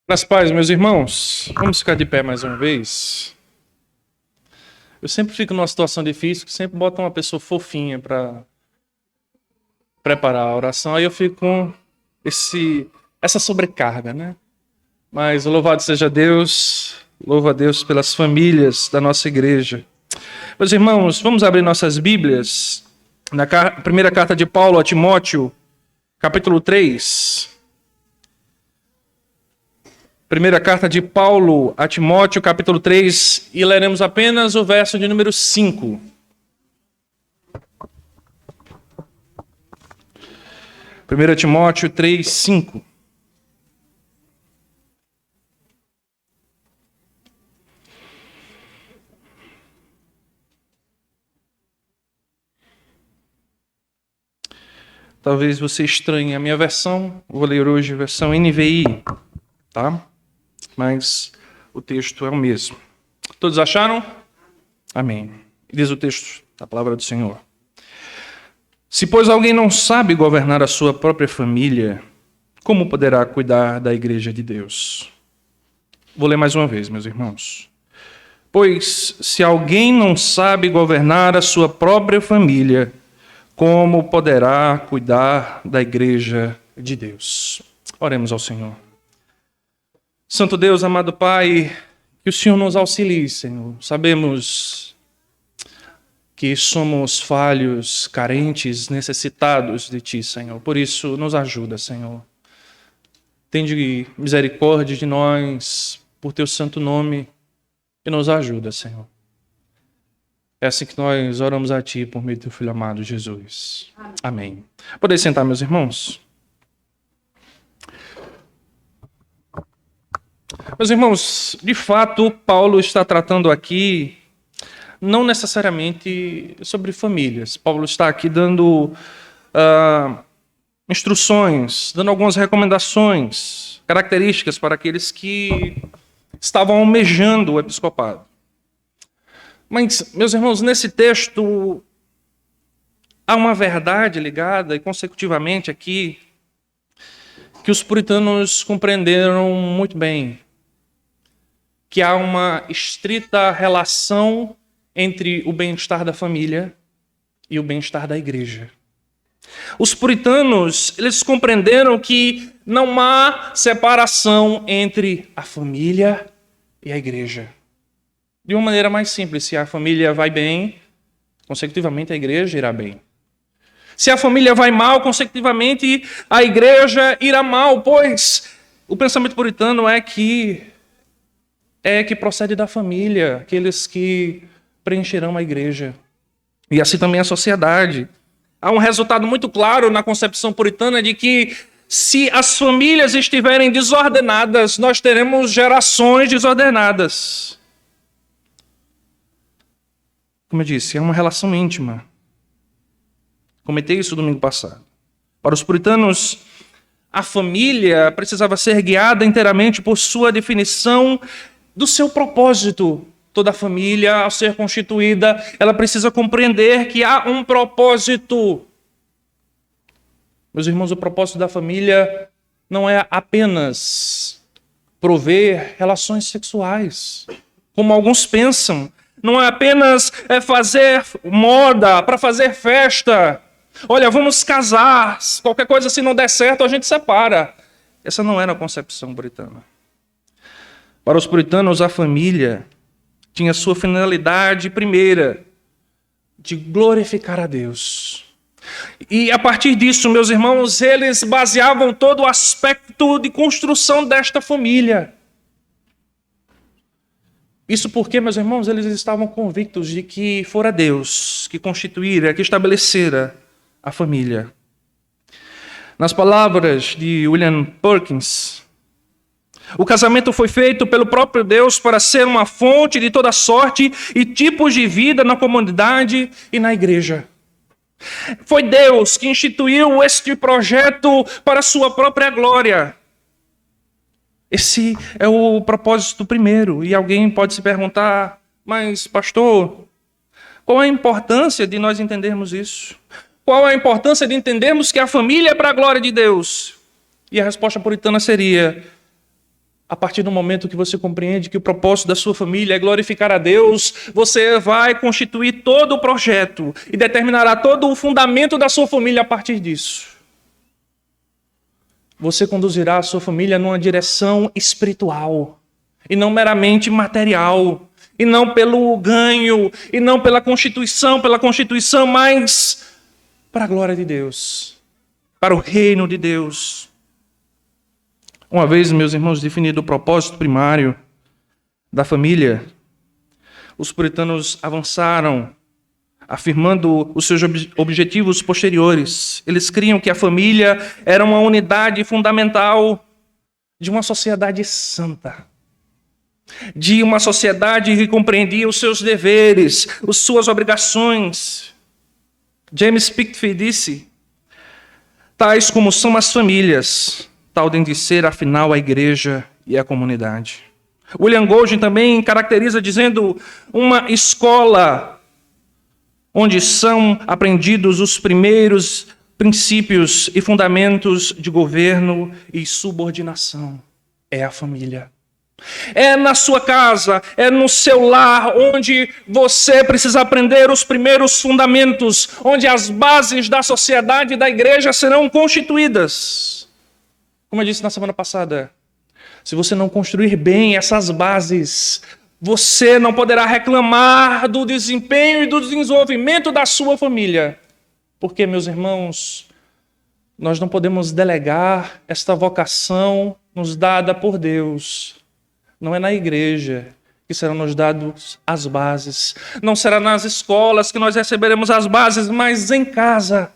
Nas paz, meus irmãos, vamos ficar de pé mais uma vez. Eu sempre fico numa situação difícil, que sempre bota uma pessoa fofinha para preparar a oração, aí eu fico com essa sobrecarga, né? Mas louvado seja Deus, louvo a Deus pelas famílias da nossa igreja. Meus irmãos, vamos abrir nossas Bíblias na primeira carta de Paulo a Timóteo, capítulo 3. Primeira carta de Paulo a Timóteo, capítulo 3, e leremos apenas o verso de número 5. Primeira Timóteo 3, 5. Talvez você estranhe a minha versão, vou ler hoje a versão NVI, tá? Mas o texto é o mesmo. Todos acharam? Amém. Diz o texto da palavra do Senhor. Se, pois, alguém não sabe governar a sua própria família, como poderá cuidar da igreja de Deus? Vou ler mais uma vez, meus irmãos. Pois, se alguém não sabe governar a sua própria família, como poderá cuidar da igreja de Deus? Oremos ao Senhor. Santo Deus, amado Pai, que o Senhor nos auxilie, Senhor. Sabemos que somos falhos, carentes, necessitados de Ti, Senhor. Por isso, nos ajuda, Senhor. Tende misericórdia de nós, por Teu santo nome, e nos ajuda, Senhor. É assim que nós oramos a Ti, por meio do Teu Filho amado, Jesus. Amém. Podem sentar, meus irmãos? Meus irmãos, de fato, Paulo está tratando aqui não necessariamente sobre famílias. Paulo está aqui dando instruções, dando algumas recomendações, características para aqueles que estavam almejando o episcopado. Mas, meus irmãos, nesse texto há uma verdade ligada, e consecutivamente aqui, que os puritanos compreenderam muito bem, que há uma estrita relação entre o bem-estar da família e o bem-estar da igreja. Os puritanos, eles compreenderam que não há separação entre a família e a igreja. De uma maneira mais simples, se a família vai bem, consecutivamente a igreja irá bem. Se a família vai mal, consecutivamente a igreja irá mal, pois o pensamento puritano é que procede da família, aqueles que preencherão a igreja. E assim também a sociedade. Há um resultado muito claro na concepção puritana de que se as famílias estiverem desordenadas, nós teremos gerações desordenadas. Como eu disse, é uma relação íntima. Comentei isso domingo passado. Para os puritanos, a família precisava ser guiada inteiramente por sua definição do seu propósito. Toda família, ao ser constituída, ela precisa compreender que há um propósito. Meus irmãos, o propósito da família não é apenas prover relações sexuais, como alguns pensam. Não é apenas fazer moda, para fazer festa. Olha, vamos casar, qualquer coisa se não der certo, a gente separa. Essa não era a concepção puritana. Para os puritanos, a família tinha sua finalidade primeira, de glorificar a Deus. E a partir disso, meus irmãos, eles baseavam todo o aspecto de construção desta família. Isso porque, meus irmãos, eles estavam convictos de que fora Deus que constituíra, que estabelecera a família. Nas palavras de William Perkins, o casamento foi feito pelo próprio Deus para ser uma fonte de toda sorte e tipos de vida na comunidade e na igreja. Foi Deus que instituiu este projeto para a sua própria glória. Esse é o propósito primeiro. E alguém pode se perguntar, mas pastor, qual a importância de nós entendermos isso? Qual a importância de entendermos que a família é para a glória de Deus? E a resposta puritana seria: A partir do momento que você compreende que o propósito da sua família é glorificar a Deus, você vai constituir todo o projeto e determinará todo o fundamento da sua família a partir disso. Você conduzirá a sua família numa direção espiritual e não meramente material, e não pelo ganho, e não pela constituição, mas para a glória de Deus, para o reino de Deus. Uma vez, meus irmãos, definido o propósito primário da família, os puritanos avançaram, afirmando os seus objetivos posteriores. Eles criam que a família era uma unidade fundamental de uma sociedade santa, de uma sociedade que compreendia os seus deveres, as suas obrigações. James Pickford disse: tais como são as famílias, tal tem de ser, afinal, a igreja e a comunidade. William Golding também caracteriza dizendo uma escola onde são aprendidos os primeiros princípios e fundamentos de governo e subordinação. É a família. É na sua casa, é no seu lar, onde você precisa aprender os primeiros fundamentos, onde as bases da sociedade e da igreja serão constituídas. Como eu disse na semana passada, se você não construir bem essas bases, você não poderá reclamar do desempenho e do desenvolvimento da sua família. Porque, meus irmãos, nós não podemos delegar esta vocação nos dada por Deus. Não é na igreja que serão nos dadas as bases. Não será nas escolas que nós receberemos as bases, mas em casa.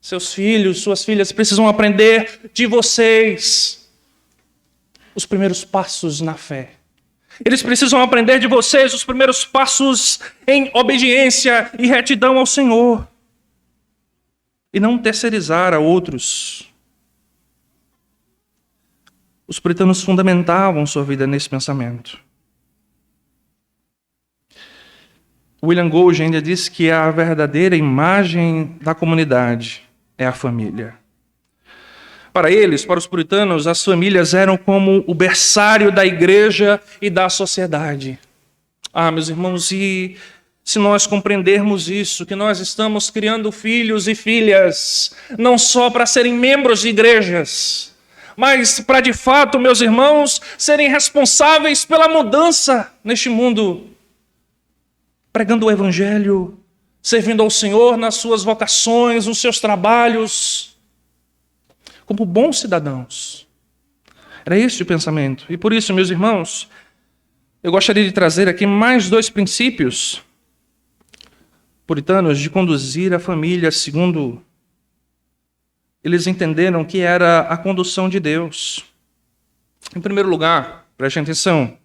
Seus filhos, suas filhas precisam aprender de vocês os primeiros passos na fé. Eles precisam aprender de vocês os primeiros passos em obediência e retidão ao Senhor. E não terceirizar a outros. Os puritanos fundamentavam sua vida nesse pensamento. William Golding ainda diz que a verdadeira imagem da comunidade é a família. Para eles, para os puritanos, as famílias eram como o berçário da igreja e da sociedade. Meus irmãos, e se nós compreendermos isso, que nós estamos criando filhos e filhas, não só para serem membros de igrejas, mas para, de fato, meus irmãos, serem responsáveis pela mudança neste mundo, pregando o evangelho, servindo ao Senhor nas suas vocações, nos seus trabalhos, como bons cidadãos. Era esse o pensamento. E por isso, meus irmãos, eu gostaria de trazer aqui mais 2 princípios puritanos de conduzir a família segundo eles entenderam que era a condução de Deus. Em primeiro lugar, preste atenção,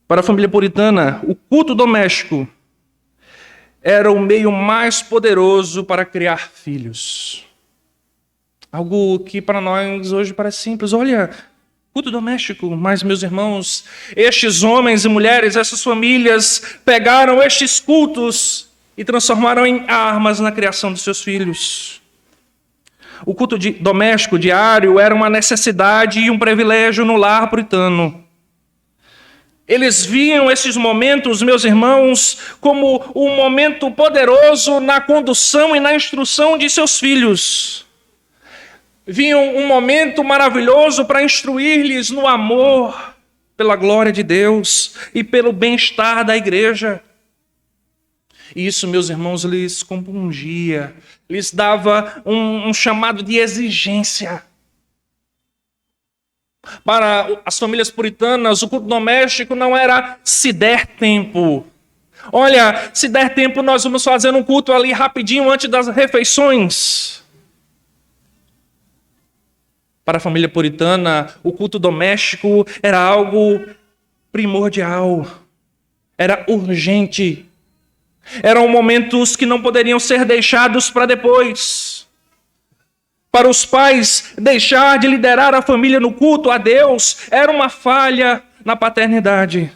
para a família puritana, o culto doméstico era o meio mais poderoso para criar filhos. Algo que para nós hoje parece simples. Olha, culto doméstico, mas, meus irmãos, estes homens e mulheres, essas famílias, pegaram estes cultos e transformaram em armas na criação dos seus filhos. O culto doméstico diário era uma necessidade e um privilégio no lar puritano. Eles viam esses momentos, meus irmãos, como um momento poderoso na condução e na instrução de seus filhos. Viam um momento maravilhoso para instruir-lhes no amor, pela glória de Deus e pelo bem-estar da igreja. E isso, meus irmãos, lhes compungia, lhes dava um chamado de exigência. Para as famílias puritanas, o culto doméstico não era se der tempo. Olha, se der tempo, nós vamos fazer um culto ali rapidinho antes das refeições. Para a família puritana, o culto doméstico era algo primordial, era urgente. Eram momentos que não poderiam ser deixados para depois. Para os pais, deixar de liderar a família no culto a Deus era uma falha na paternidade.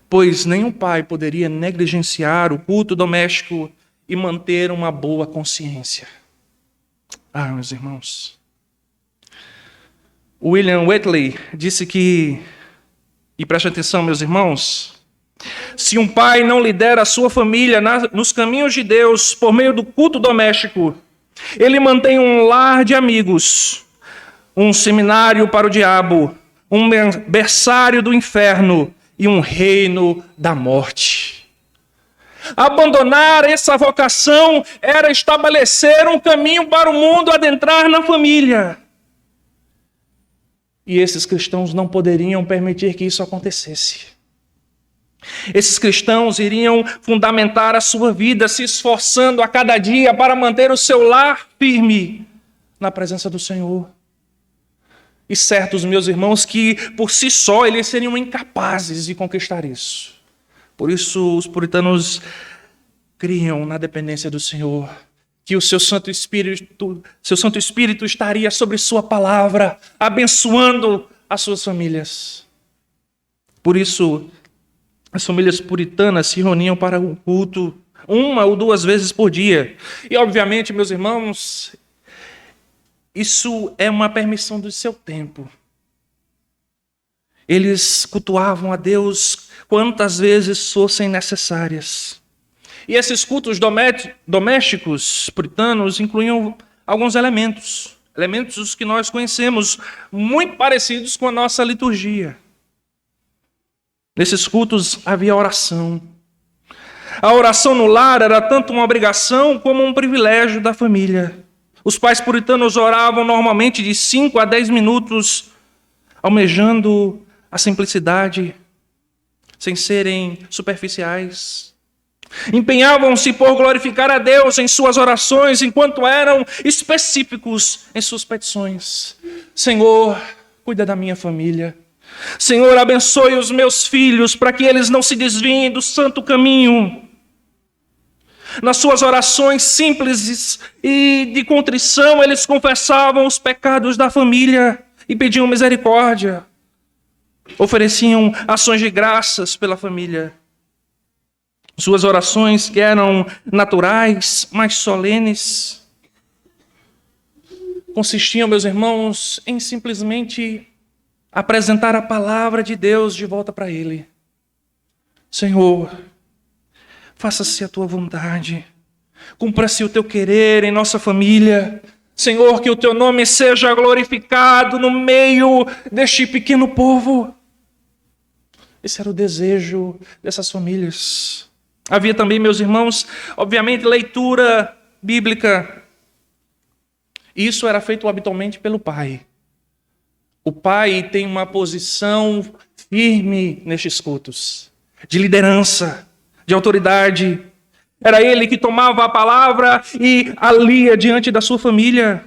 Pois nenhum pai poderia negligenciar o culto doméstico e manter uma boa consciência. Meus irmãos, William Whiteley disse que, e preste atenção, meus irmãos, se um pai não lidera a sua família nos caminhos de Deus por meio do culto doméstico, ele mantém um lar de amigos, um seminário para o diabo, um berçário do inferno e um reino da morte. Abandonar essa vocação era estabelecer um caminho para o mundo adentrar na família. E esses cristãos não poderiam permitir que isso acontecesse. Esses cristãos iriam fundamentar a sua vida, se esforçando a cada dia para manter o seu lar firme na presença do Senhor. E certos, meus irmãos, que por si só eles seriam incapazes de conquistar isso. Por isso os puritanos criam na dependência do Senhor, que o seu Santo Espírito estaria sobre sua palavra, abençoando as suas famílias. Por isso, as famílias puritanas se reuniam para o culto 1 ou 2 vezes por dia. E, obviamente, meus irmãos, isso é uma permissão do seu tempo. Eles cultuavam a Deus quantas vezes fossem necessárias. E esses cultos domésticos puritanos incluíam alguns elementos que nós conhecemos, muito parecidos com a nossa liturgia. Nesses cultos havia oração. A oração no lar era tanto uma obrigação como um privilégio da família. Os pais puritanos oravam normalmente de 5 a 10 minutos, almejando a simplicidade, sem serem superficiais. Empenhavam-se por glorificar a Deus em suas orações, enquanto eram específicos em suas petições. Senhor, cuida da minha família. Senhor, abençoe os meus filhos para que eles não se desviem do santo caminho. Nas suas orações simples e de contrição, eles confessavam os pecados da família e pediam misericórdia. Ofereciam ações de graças pela família. Suas orações, que eram naturais, mas solenes, consistiam, meus irmãos, em simplesmente apresentar a palavra de Deus de volta para ele. Senhor, faça-se a tua vontade, cumpra-se o teu querer em nossa família. Senhor, que o teu nome seja glorificado no meio deste pequeno povo. Esse era o desejo dessas famílias. Havia também, meus irmãos, obviamente, leitura bíblica. Isso era feito habitualmente pelo pai. O pai tem uma posição firme nestes cultos, de liderança, de autoridade. Era ele que tomava a palavra e a lia diante da sua família.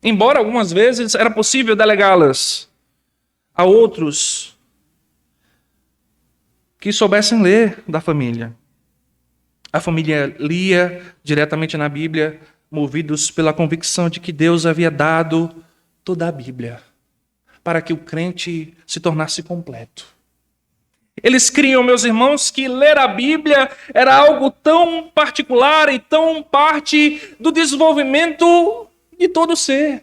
Embora algumas vezes era possível delegá-las a outros que soubessem ler da família. A família lia diretamente na Bíblia, movidos pela convicção de que Deus havia dado toda a Bíblia para que o crente se tornasse completo. Eles criam, meus irmãos, que ler a Bíblia era algo tão particular e tão parte do desenvolvimento de todo ser.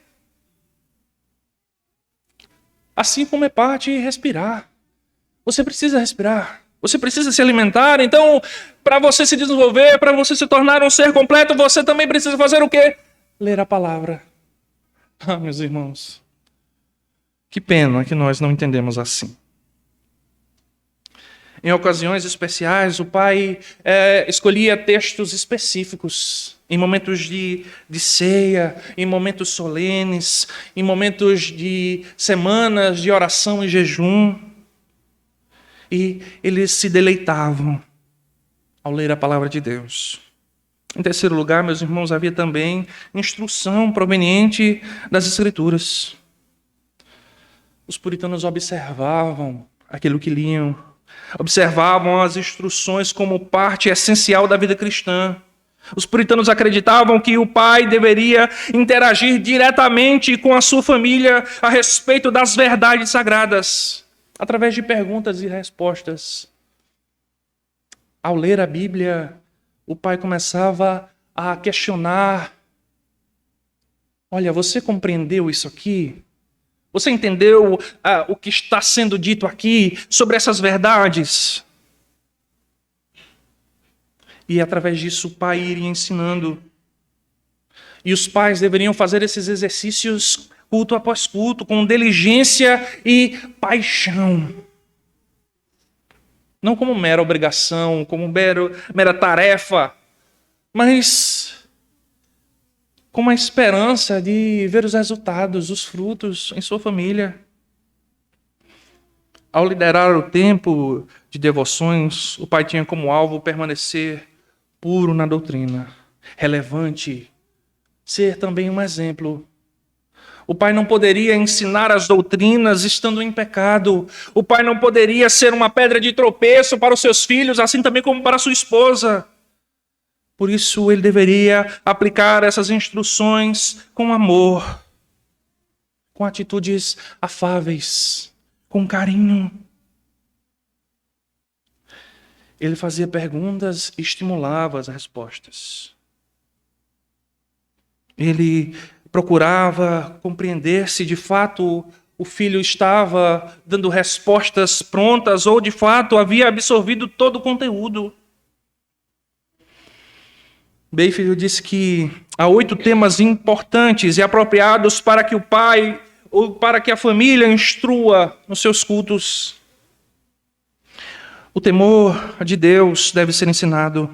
Assim como é parte respirar. Você precisa respirar. Você precisa se alimentar. Então, para você se desenvolver, para você se tornar um ser completo, você também precisa fazer o quê? Ler a palavra. Ah, meus irmãos, que pena que nós não entendemos assim. Em ocasiões especiais, o pai escolhia textos específicos, em momentos de ceia, em momentos solenes, em momentos de semanas de oração e jejum. E eles se deleitavam ao ler a palavra de Deus. Em terceiro lugar, meus irmãos, havia também instrução proveniente das Escrituras. Os puritanos observavam aquilo que liam, observavam as instruções como parte essencial da vida cristã. Os puritanos acreditavam que o pai deveria interagir diretamente com a sua família a respeito das verdades sagradas, através de perguntas e respostas. Ao ler a Bíblia, o pai começava a questionar: olha, você compreendeu isso aqui? Você entendeu o que está sendo dito aqui sobre essas verdades? E através disso o pai iria ensinando. E os pais deveriam fazer esses exercícios culto após culto, com diligência e paixão. Não como mera obrigação, como mera tarefa, mas com a esperança de ver os resultados, os frutos em sua família. Ao liderar o tempo de devoções, o pai tinha como alvo permanecer puro na doutrina, relevante, ser também um exemplo. O pai não poderia ensinar as doutrinas estando em pecado. O pai não poderia ser uma pedra de tropeço para os seus filhos, assim também como para sua esposa. Por isso, ele deveria aplicar essas instruções com amor, com atitudes afáveis, com carinho. Ele fazia perguntas e estimulava as respostas. Ele procurava compreender se de fato o filho estava dando respostas prontas ou de fato havia absorvido todo o conteúdo. Bayfield disse que há 8 temas importantes e apropriados para que o pai ou para que a família instrua nos seus cultos. O temor de Deus deve ser ensinado.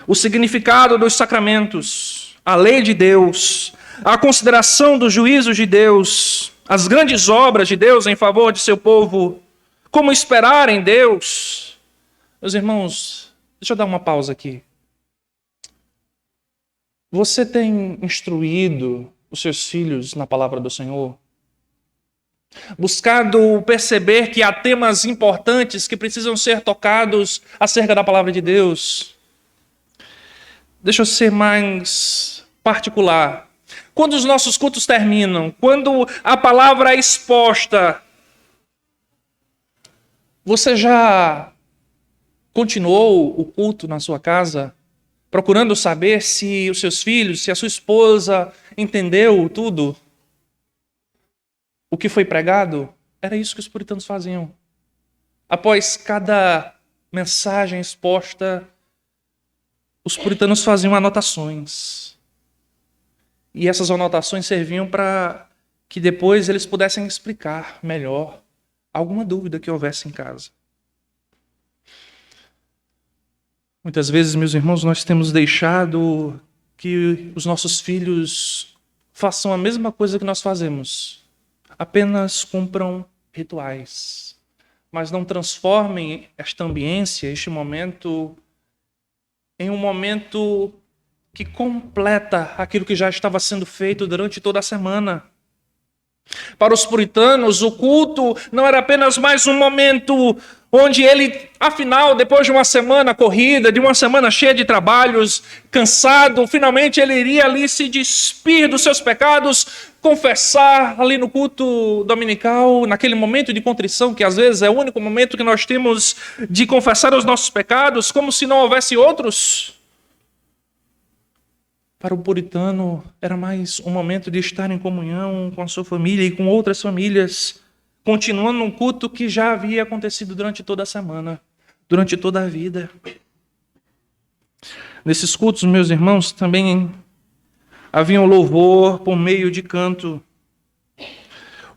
O significado dos sacramentos, a lei de Deus, a consideração dos juízos de Deus, as grandes obras de Deus em favor de seu povo, como esperar em Deus. Meus irmãos, deixa eu dar uma pausa aqui. Você tem instruído os seus filhos na palavra do Senhor? Buscado perceber que há temas importantes que precisam ser tocados acerca da palavra de Deus? Deixa eu ser mais particular. Quando os nossos cultos terminam, quando a palavra é exposta, você já continuou o culto na sua casa? Procurando saber se os seus filhos, se a sua esposa entendeu tudo o que foi pregado? Era isso que os puritanos faziam. Após cada mensagem exposta, os puritanos faziam anotações. E essas anotações serviam para que depois eles pudessem explicar melhor alguma dúvida que houvesse em casa. Muitas vezes, meus irmãos, nós temos deixado que os nossos filhos façam a mesma coisa que nós fazemos. Apenas cumpram rituais. Mas não transformem esta ambiência, este momento, em um momento que completa aquilo que já estava sendo feito durante toda a semana. Para os puritanos, o culto não era apenas mais um momento onde ele, afinal, depois de uma semana corrida, de uma semana cheia de trabalhos, cansado, finalmente ele iria ali se despir dos seus pecados, confessar ali no culto dominical, naquele momento de contrição, que às vezes é o único momento que nós temos de confessar os nossos pecados, como se não houvesse outros. Para o puritano, era mais um momento de estar em comunhão com a sua família e com outras famílias, continuando um culto que já havia acontecido durante toda a semana, durante toda a vida. Nesses cultos, meus irmãos, também havia um louvor por meio de canto.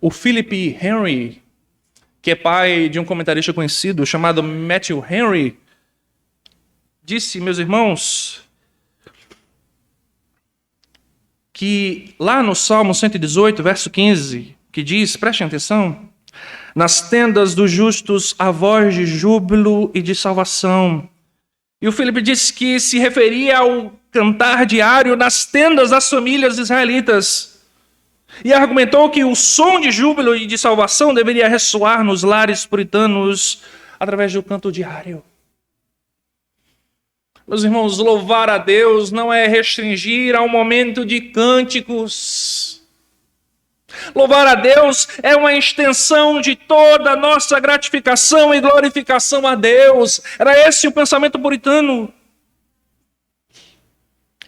O Philip Henry, que é pai de um comentarista conhecido chamado Matthew Henry, disse, meus irmãos, que lá no Salmo 118, verso 15, que diz, prestem atenção, nas tendas dos justos há voz de júbilo e de salvação. E o Filipe disse que se referia ao cantar diário nas tendas das famílias israelitas. E argumentou que o som de júbilo e de salvação deveria ressoar nos lares puritanos através do canto diário. Meus irmãos, louvar a Deus não é restringir a um momento de cânticos. Louvar a Deus é uma extensão de toda a nossa gratificação e glorificação a Deus. Era esse o pensamento puritano.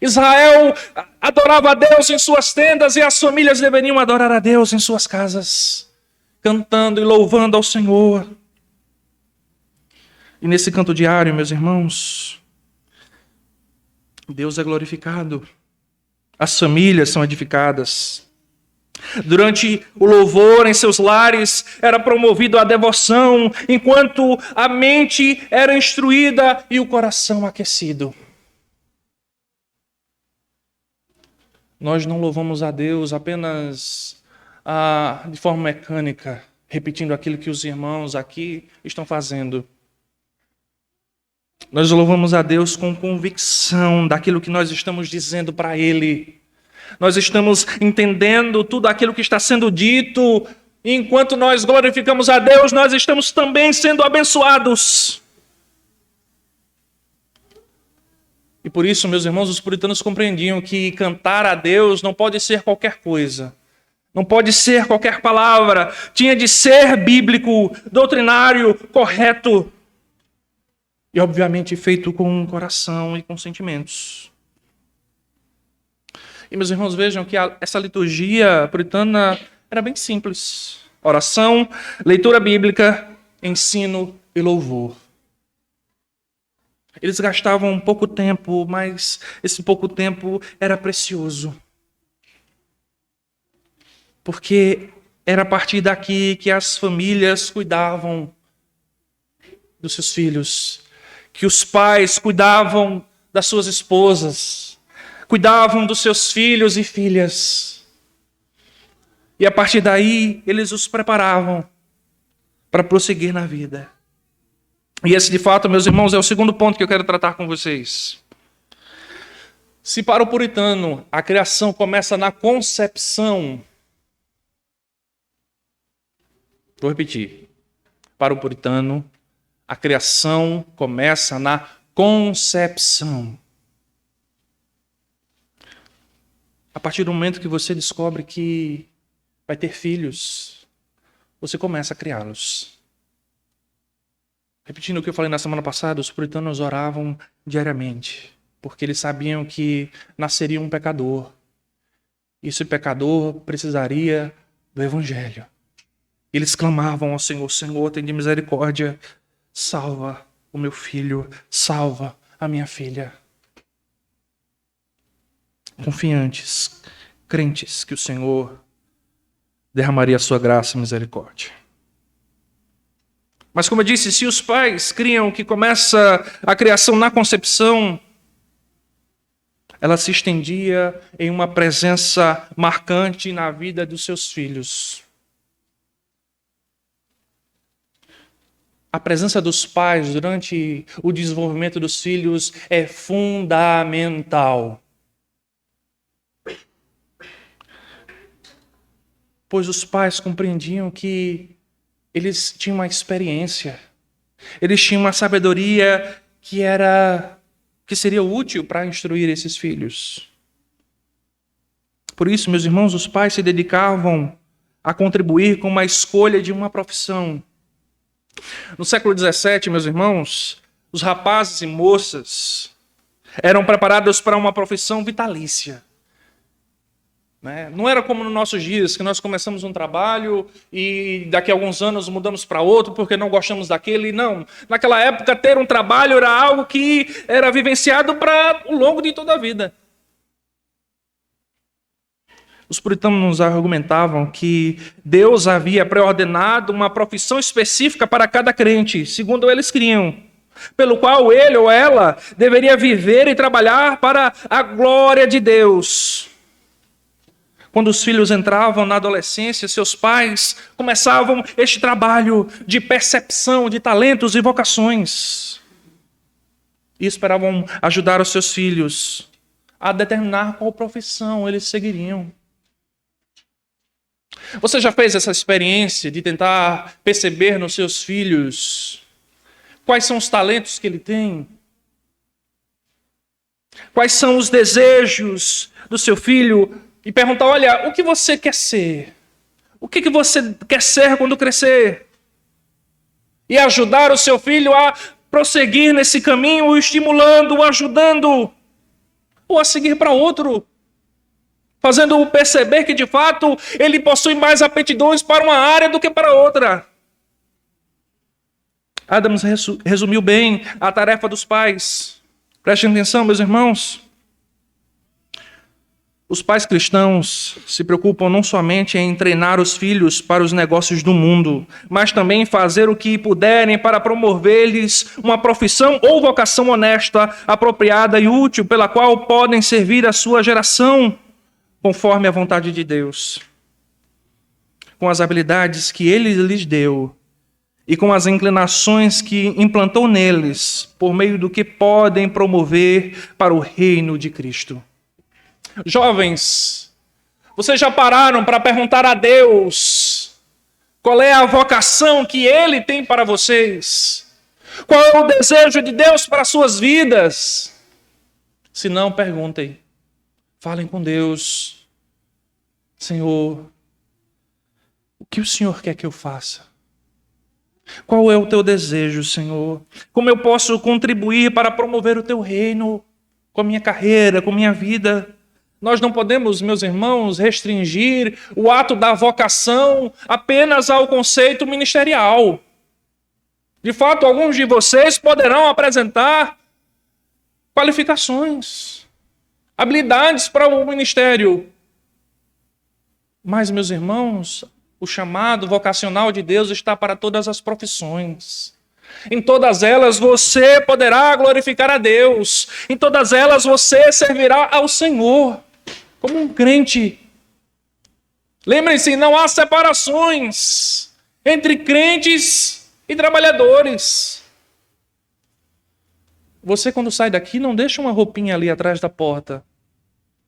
Israel adorava a Deus em suas tendas e as famílias deveriam adorar a Deus em suas casas, cantando e louvando ao Senhor. E nesse canto diário, meus irmãos, Deus é glorificado, as famílias são edificadas. Durante o louvor em seus lares era promovido a devoção, enquanto a mente era instruída e o coração aquecido. Nós não louvamos a Deus apenas de forma mecânica, repetindo aquilo que os irmãos aqui estão fazendo. Nós louvamos a Deus com convicção daquilo que nós estamos dizendo para Ele. Nós estamos entendendo tudo aquilo que está sendo dito. E enquanto nós glorificamos a Deus, nós estamos também sendo abençoados. E por isso, meus irmãos, os puritanos compreendiam que cantar a Deus não pode ser qualquer coisa. Não pode ser qualquer palavra. Tinha de ser bíblico, doutrinário, correto. E, obviamente, feito com o coração e com sentimentos. E, meus irmãos, vejam que essa liturgia puritana era bem simples. Oração, leitura bíblica, ensino e louvor. Eles gastavam pouco tempo, mas esse pouco tempo era precioso. Porque era a partir daqui que as famílias cuidavam dos seus filhos, que os pais cuidavam das suas esposas, cuidavam dos seus filhos e filhas. E a partir daí, eles os preparavam para prosseguir na vida. E esse, de fato, meus irmãos, é o segundo ponto que eu quero tratar com vocês. Se para o puritano a criação começa na concepção, vou repetir. Para o puritano, a criação começa na concepção. A partir do momento que você descobre que vai ter filhos, você começa a criá-los. Repetindo o que eu falei na semana passada, os puritanos oravam diariamente, porque eles sabiam que nasceria um pecador. E esse pecador precisaria do Evangelho. Eles clamavam ao Senhor: Senhor, tem de misericórdia, salva o meu filho, salva a minha filha. Confiantes, crentes que o Senhor derramaria a sua graça e misericórdia. Mas como eu disse, se os pais criam que começa a criação na concepção, ela se estendia em uma presença marcante na vida dos seus filhos. A presença dos pais durante o desenvolvimento dos filhos é fundamental. Pois os pais compreendiam que eles tinham uma experiência, eles tinham uma sabedoria que seria útil para instruir esses filhos. Por isso, meus irmãos, os pais se dedicavam a contribuir com uma escolha de uma profissão. No século XVII, meus irmãos, os rapazes e moças eram preparados para uma profissão vitalícia. Não era como nos nossos dias, que nós começamos um trabalho e daqui a alguns anos mudamos para outro porque não gostamos daquele. Não. Naquela época, ter um trabalho era algo que era vivenciado para o longo de toda a vida. Os puritanos nos argumentavam que Deus havia pré-ordenado uma profissão específica para cada crente, segundo eles criam, pelo qual ele ou ela deveria viver e trabalhar para a glória de Deus. Quando os filhos entravam na adolescência, seus pais começavam este trabalho de percepção de talentos e vocações. E esperavam ajudar os seus filhos a determinar qual profissão eles seguiriam. Você já fez essa experiência de tentar perceber nos seus filhos quais são os talentos que ele tem? Quais são os desejos do seu filho? E perguntar: olha, o que você quer ser? O que você quer ser quando crescer? E ajudar o seu filho a prosseguir nesse caminho, o estimulando, o ajudando, ou a seguir para outro. fazendo-o perceber que, de fato, ele possui mais aptidões para uma área do que para outra. Adams resumiu bem a tarefa dos pais. Prestem atenção, meus irmãos. Os pais cristãos se preocupam não somente em treinar os filhos para os negócios do mundo, mas também em fazer o que puderem para promover-lhes uma profissão ou vocação honesta, apropriada e útil, pela qual podem servir a sua geração, conforme a vontade de Deus. Com as habilidades que Ele lhes deu e com as inclinações que implantou neles, por meio do que podem promover para o reino de Cristo. Jovens, vocês já pararam para perguntar a Deus qual é a vocação que Ele tem para vocês? Qual é o desejo de Deus para as suas vidas? Se não, perguntem. Falem com Deus. Senhor, o que o Senhor quer que eu faça? Qual é o teu desejo, Senhor? Como eu posso contribuir para promover o teu reino com a minha carreira, com a minha vida? Nós não podemos, meus irmãos, restringir o ato da vocação apenas ao conceito ministerial. De fato, alguns de vocês poderão apresentar qualificações, habilidades para o ministério. Mas, meus irmãos, o chamado vocacional de Deus está para todas as profissões. Em todas elas você poderá glorificar a Deus. Em todas elas você servirá ao Senhor como um crente. Lembrem-se, não há separações entre crentes e trabalhadores. Você, quando sai daqui, não deixa uma roupinha ali atrás da porta.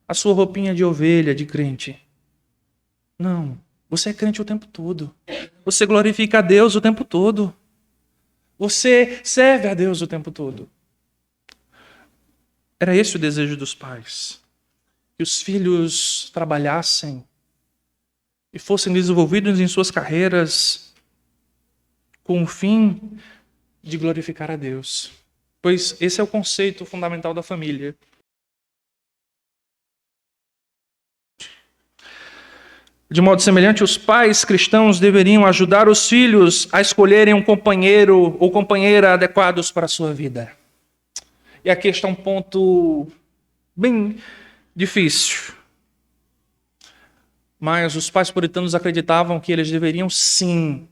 A sua roupinha de ovelha, de crente. Não. Você é crente o tempo todo. Você glorifica a Deus o tempo todo. Você serve a Deus o tempo todo. Era esse o desejo dos pais. Que os filhos trabalhassem e fossem desenvolvidos em suas carreiras com o fim de glorificar a Deus. Pois esse é o conceito fundamental da família. De modo semelhante, os pais cristãos deveriam ajudar os filhos a escolherem um companheiro ou companheira adequados para a sua vida. E aqui está um ponto bem difícil. Mas os pais puritanos acreditavam que eles deveriam sim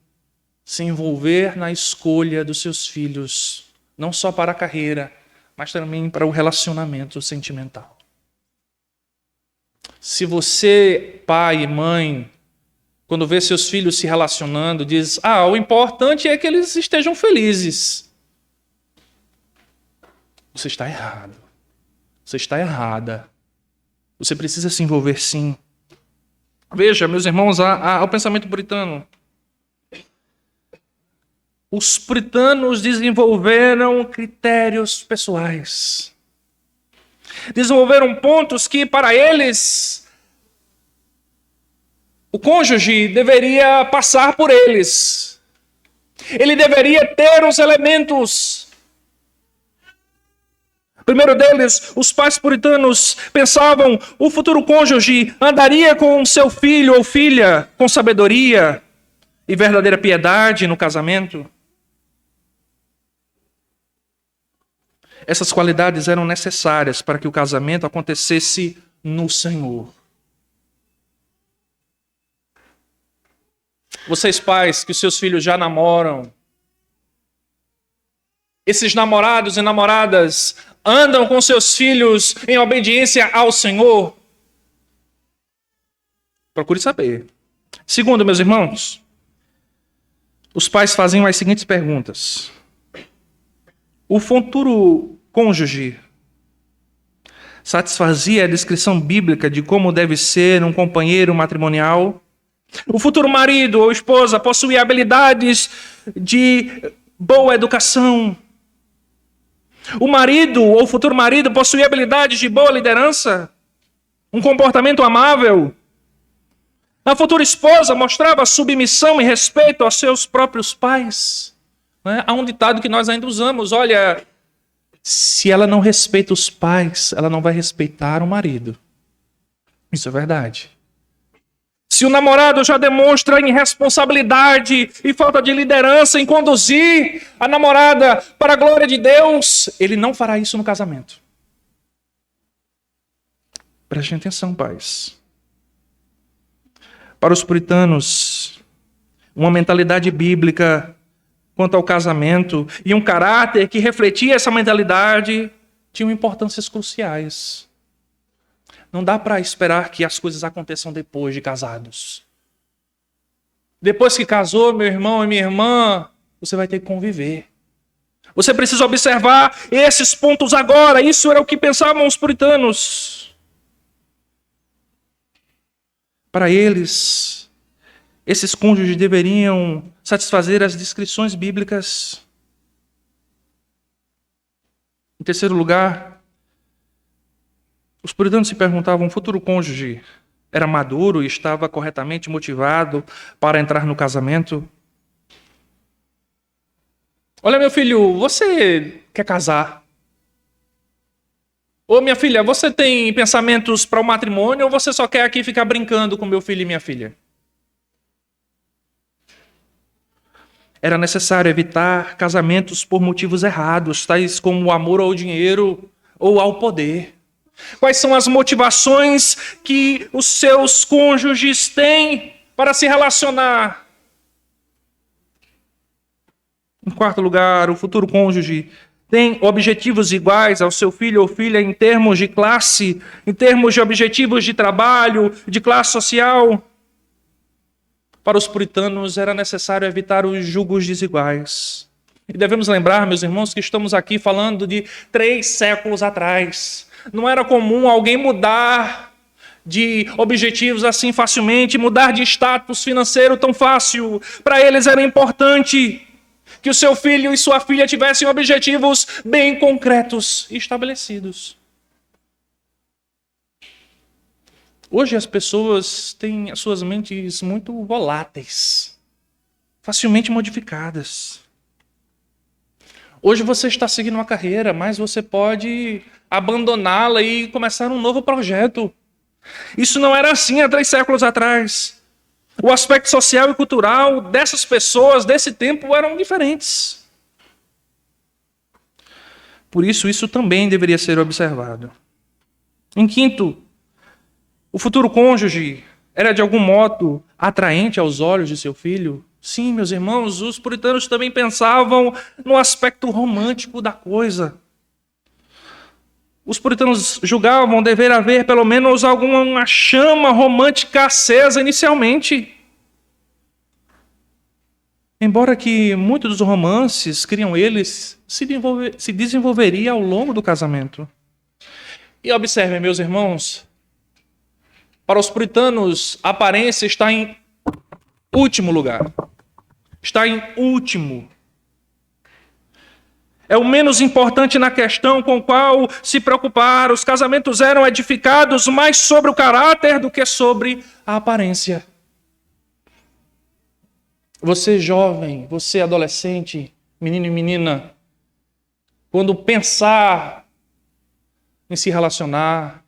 se envolver na escolha dos seus filhos, não só para a carreira, mas também para o relacionamento sentimental. Se você, pai e mãe, quando vê seus filhos se relacionando, diz: o importante é que eles estejam felizes. Você está errado. Você está errada. Você precisa se envolver sim. Veja, meus irmãos, ao pensamento puritano. Os puritanos desenvolveram critérios pessoais. Desenvolveram pontos que, para eles, o cônjuge deveria passar por eles. Ele deveria ter os elementos. Primeiro deles, os pais puritanos pensavam: o futuro cônjuge andaria com seu filho ou filha com sabedoria e verdadeira piedade no casamento. Essas qualidades eram necessárias para que o casamento acontecesse no Senhor. Vocês pais que os seus filhos já namoram, esses namorados e namoradas andam com seus filhos em obediência ao Senhor? Procure saber. Segundo, meus irmãos, os pais faziam as seguintes perguntas. O futuro cônjuge satisfazia a descrição bíblica de como deve ser um companheiro matrimonial? O futuro marido ou esposa possuía habilidades de boa educação? O marido ou futuro marido possuía habilidades de boa liderança? Um comportamento amável? A futura esposa mostrava submissão e respeito aos seus próprios pais? Há um ditado que nós ainda usamos: olha, se ela não respeita os pais, ela não vai respeitar o marido. Isso é verdade. Se o namorado já demonstra irresponsabilidade e falta de liderança em conduzir a namorada para a glória de Deus, ele não fará isso no casamento. Prestem atenção, pais. Para os puritanos, uma mentalidade bíblica quanto ao casamento e um caráter que refletia essa mentalidade tinham importâncias cruciais. Não dá para esperar que as coisas aconteçam depois de casados. Depois que casou, meu irmão e minha irmã, você vai ter que conviver. Você precisa observar esses pontos agora. Isso era o que pensavam os puritanos. Para eles, esses cônjuges deveriam satisfazer as descrições bíblicas. Em terceiro lugar, os puritanos se perguntavam: o futuro cônjuge era maduro e estava corretamente motivado para entrar no casamento? Olha, meu filho, você quer casar? Ô, minha filha, você tem pensamentos para o matrimônio ou você só quer aqui ficar brincando com meu filho e minha filha? Era necessário evitar casamentos por motivos errados, tais como o amor ao dinheiro ou ao poder. Quais são as motivações que os seus cônjuges têm para se relacionar? Em quarto lugar, o futuro cônjuge tem objetivos iguais ao seu filho ou filha em termos de classe, em termos de objetivos de trabalho, de classe social. Para os puritanos era necessário evitar os julgos desiguais. E devemos lembrar, meus irmãos, que estamos aqui falando de 3 séculos atrás. Não era comum alguém mudar de objetivos assim facilmente, mudar de status financeiro tão fácil. Para eles era importante que o seu filho e sua filha tivessem objetivos bem concretos e estabelecidos. Hoje as pessoas têm as suas mentes muito voláteis, facilmente modificadas. Hoje você está seguindo uma carreira, mas você pode abandoná-la e começar um novo projeto. Isso não era assim há 3 séculos atrás. O aspecto social e cultural dessas pessoas, desse tempo, eram diferentes. Por isso também deveria ser observado. Em quinto, o futuro cônjuge era de algum modo atraente aos olhos de seu filho? Sim, meus irmãos, os puritanos também pensavam no aspecto romântico da coisa. Os puritanos julgavam dever haver pelo menos alguma chama romântica acesa inicialmente. Embora que muitos dos romances, criam eles, se desenvolveria ao longo do casamento. E observem, meus irmãos, para os puritanos, a aparência está em último lugar. Está em último. É o menos importante na questão com qual se preocupar. Os casamentos eram edificados mais sobre o caráter do que sobre a aparência. Você jovem, você adolescente, menino e menina, quando pensar em se relacionar,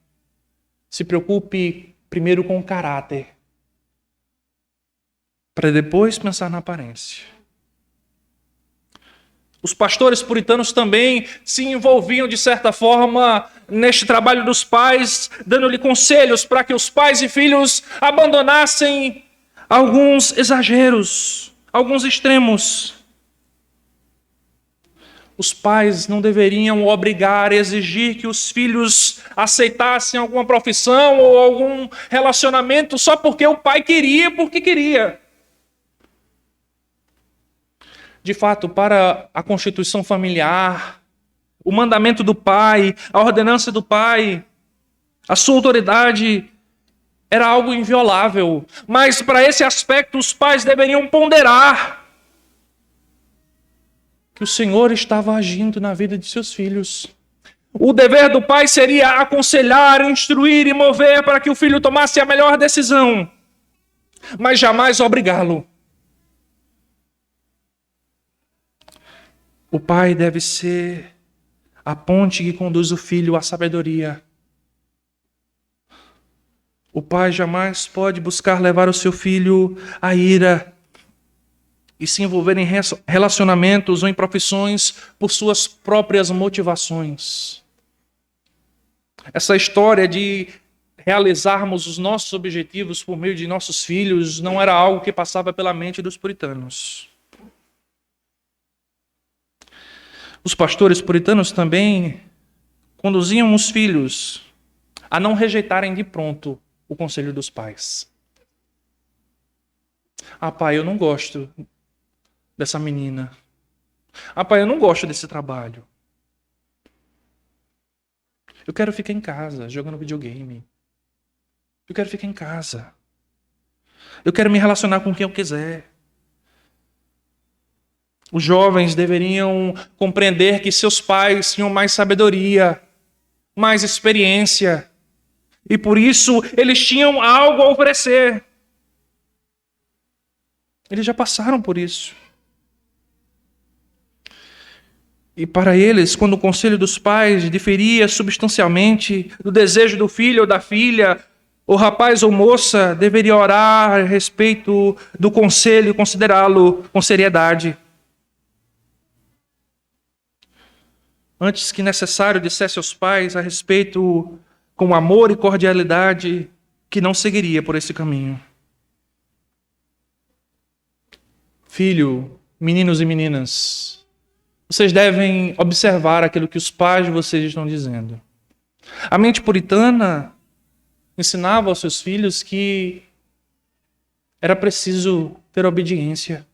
se preocupe primeiro com o caráter, para depois pensar na aparência. Os pastores puritanos também se envolviam, de certa forma, neste trabalho dos pais, dando-lhe conselhos para que os pais e filhos abandonassem alguns exageros, alguns extremos. Os pais não deveriam obrigar, exigir que os filhos aceitassem alguma profissão ou algum relacionamento só porque o pai queria, porque queria. De fato, para a constituição familiar, o mandamento do pai, a ordenança do pai, a sua autoridade era algo inviolável. Mas para esse aspecto os pais deveriam ponderar que o Senhor estava agindo na vida de seus filhos. O dever do pai seria aconselhar, instruir e mover para que o filho tomasse a melhor decisão, mas jamais obrigá-lo. O pai deve ser a ponte que conduz o filho à sabedoria. O pai jamais pode buscar levar o seu filho à ira e se envolver em relacionamentos ou em profissões por suas próprias motivações. Essa história de realizarmos os nossos objetivos por meio de nossos filhos não era algo que passava pela mente dos puritanos. Os pastores puritanos também conduziam os filhos a não rejeitarem de pronto o conselho dos pais. Ah, pai, eu não gosto dessa menina. Ah, pai, eu não gosto desse trabalho. Eu quero ficar em casa, jogando videogame. Eu quero ficar em casa. Eu quero me relacionar com quem eu quiser. Os jovens deveriam compreender que seus pais tinham mais sabedoria, mais experiência. E por isso eles tinham algo a oferecer. Eles já passaram por isso. E para eles, quando o conselho dos pais diferia substancialmente do desejo do filho ou da filha, o rapaz ou moça deveria orar a respeito do conselho e considerá-lo com seriedade. Antes que necessário, dissesse aos pais a respeito com amor e cordialidade que não seguiria por esse caminho. Filho, meninos e meninas, vocês devem observar aquilo que os pais de vocês estão dizendo. A mente puritana ensinava aos seus filhos que era preciso ter obediência.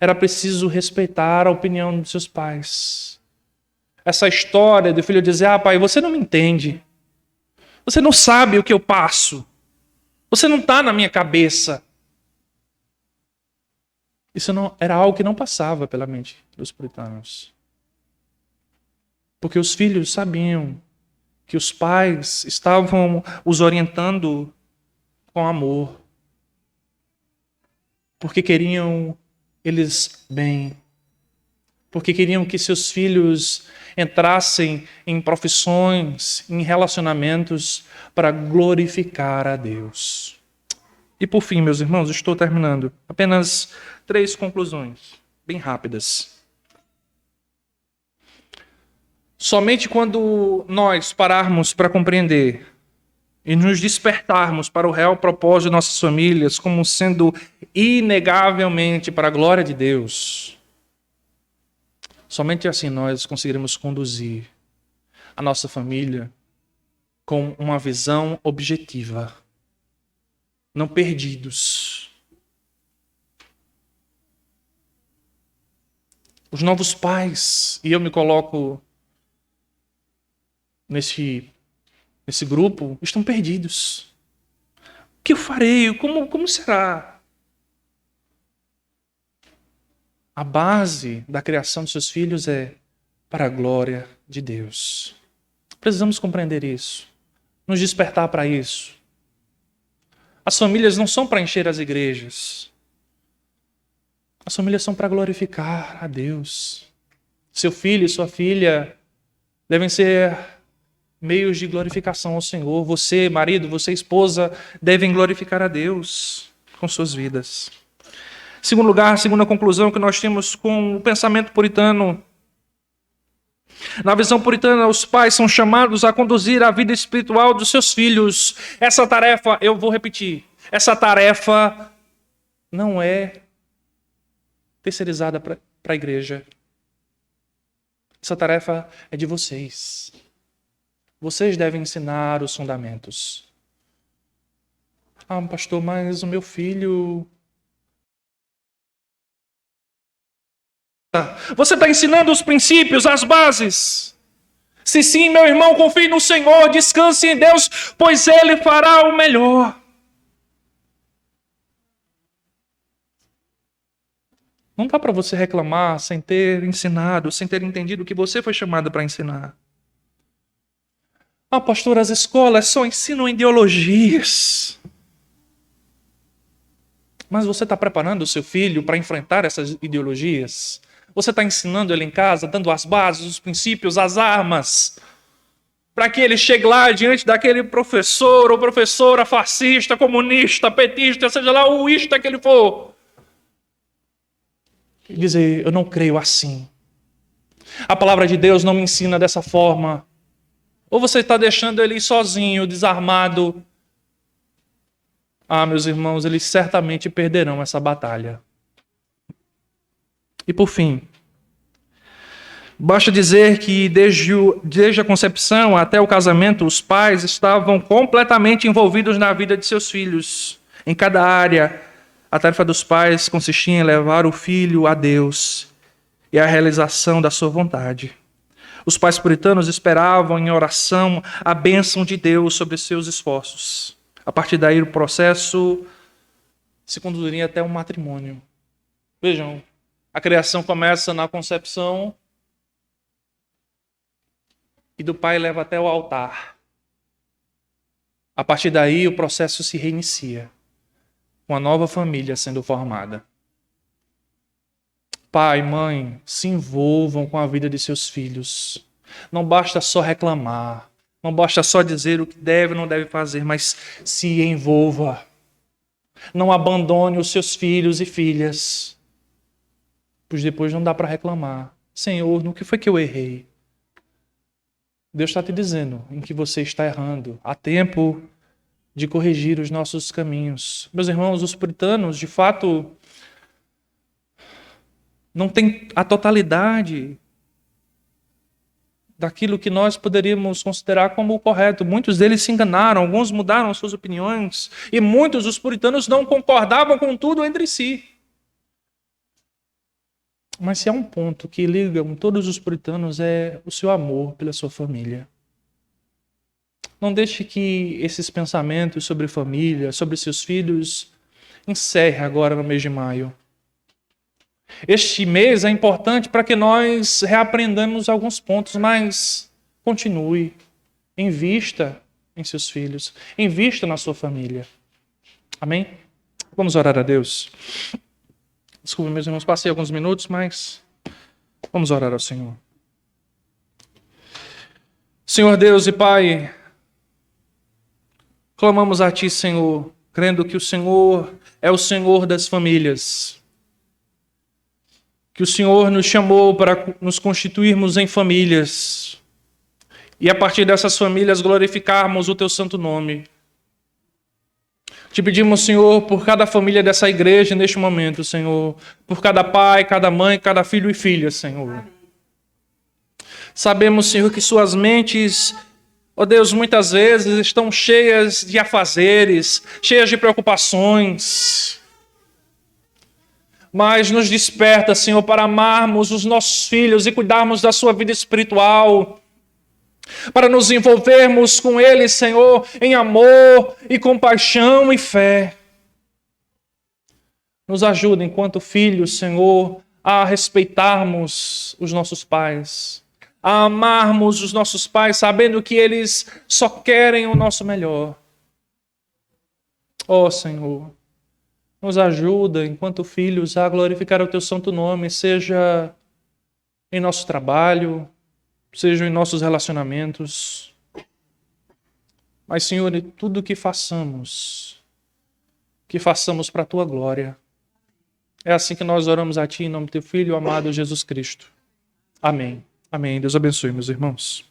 Era preciso respeitar a opinião dos seus pais. Essa história do filho dizer, pai, você não me entende. Você não sabe o que eu passo. Você não está na minha cabeça. Isso não era algo que não passava pela mente dos puritanos. Porque os filhos sabiam que os pais estavam os orientando com amor. Porque queriam eles bem. Porque queriam que seus filhos entrassem em profissões, em relacionamentos para glorificar a Deus. E por fim, meus irmãos, estou terminando. Apenas 3 conclusões, bem rápidas. Somente quando nós pararmos para compreender e nos despertarmos para o real propósito de nossas famílias como sendo inegavelmente para a glória de Deus, somente assim nós conseguiremos conduzir a nossa família com uma visão objetiva, não perdidos. Os novos pais, e eu me coloco nesse grupo, estão perdidos. O que eu farei? Como será? A base da criação dos seus filhos é para a glória de Deus. Precisamos compreender isso, nos despertar para isso. As famílias não são para encher as igrejas. As famílias são para glorificar a Deus. Seu filho e sua filha devem ser meios de glorificação ao Senhor. Você, marido, você, esposa, devem glorificar a Deus com suas vidas. Segundo lugar, segunda conclusão que nós temos com o pensamento puritano. Na visão puritana, os pais são chamados a conduzir a vida espiritual dos seus filhos. Essa tarefa, eu vou repetir, essa tarefa não é terceirizada para a igreja. Essa tarefa é de vocês. Vocês devem ensinar os fundamentos. Ah, pastor, mas o meu filho... Você está ensinando os princípios, as bases? Se sim, meu irmão, confie no Senhor, descanse em Deus, pois Ele fará o melhor. Não dá para você reclamar sem ter ensinado, sem ter entendido o que você foi chamado para ensinar. Ah, pastor, as escolas só ensinam ideologias. Mas você está preparando o seu filho para enfrentar essas ideologias? Você está ensinando ele em casa, dando as bases, os princípios, as armas, para que ele chegue lá diante daquele professor ou professora fascista, comunista, petista, seja lá o isto que ele for, e dizer: eu não creio assim. A palavra de Deus não me ensina dessa forma. Ou você está deixando ele ir sozinho, desarmado. Ah, meus irmãos, eles certamente perderão essa batalha. E por fim, basta dizer que desde a concepção até o casamento, os pais estavam completamente envolvidos na vida de seus filhos. Em cada área, a tarefa dos pais consistia em levar o filho a Deus e a realização da sua vontade. Os pais puritanos esperavam em oração a bênção de Deus sobre seus esforços. A partir daí, o processo se conduziria até um matrimônio. Vejam, a criação começa na concepção e do pai leva até o altar. A partir daí, o processo se reinicia, com a nova família sendo formada. Pai, mãe, se envolvam com a vida de seus filhos. Não basta só reclamar, não basta só dizer o que deve ou não deve fazer, mas se envolva. Não abandone os seus filhos e filhas, pois depois não dá para reclamar. Senhor, no que foi que eu errei? Deus está te dizendo em que você está errando. Há tempo de corrigir os nossos caminhos. Meus irmãos, os puritanos, de fato, não têm a totalidade daquilo que nós poderíamos considerar como o correto. Muitos deles se enganaram, alguns mudaram suas opiniões, e muitos dos puritanos não concordavam com tudo entre si. Mas se há um ponto que liga todos os puritanos é o seu amor pela sua família. Não deixe que esses pensamentos sobre família, sobre seus filhos, encerre agora no mês de maio. Este mês é importante para que nós reaprendamos alguns pontos, mas continue, invista em seus filhos, invista na sua família. Amém? Vamos orar a Deus. Desculpa, meus irmãos, passei alguns minutos, mas vamos orar ao Senhor. Senhor Deus e Pai, clamamos a Ti, Senhor, crendo que o Senhor é o Senhor das famílias. Que o Senhor nos chamou para nos constituirmos em famílias e a partir dessas famílias glorificarmos o Teu santo nome. Te pedimos, Senhor, por cada família dessa igreja neste momento, Senhor, por cada pai, cada mãe, cada filho e filha, Senhor. Sabemos, Senhor, que suas mentes, ó Deus, muitas vezes estão cheias de afazeres, cheias de preocupações. Mas nos desperta, Senhor, para amarmos os nossos filhos e cuidarmos da sua vida espiritual, para nos envolvermos com eles, Senhor, em amor e compaixão e fé. Nos ajuda, enquanto filhos, Senhor, a respeitarmos os nossos pais, a amarmos os nossos pais, sabendo que eles só querem o nosso melhor. Ó Senhor, nos ajuda, enquanto filhos, a glorificar o Teu santo nome, seja em nosso trabalho, seja em nossos relacionamentos. Mas, Senhor, em tudo que façamos para a Tua glória. É assim que nós oramos a Ti, em nome do Teu Filho, amado Jesus Cristo. Amém. Amém. Deus abençoe, meus irmãos.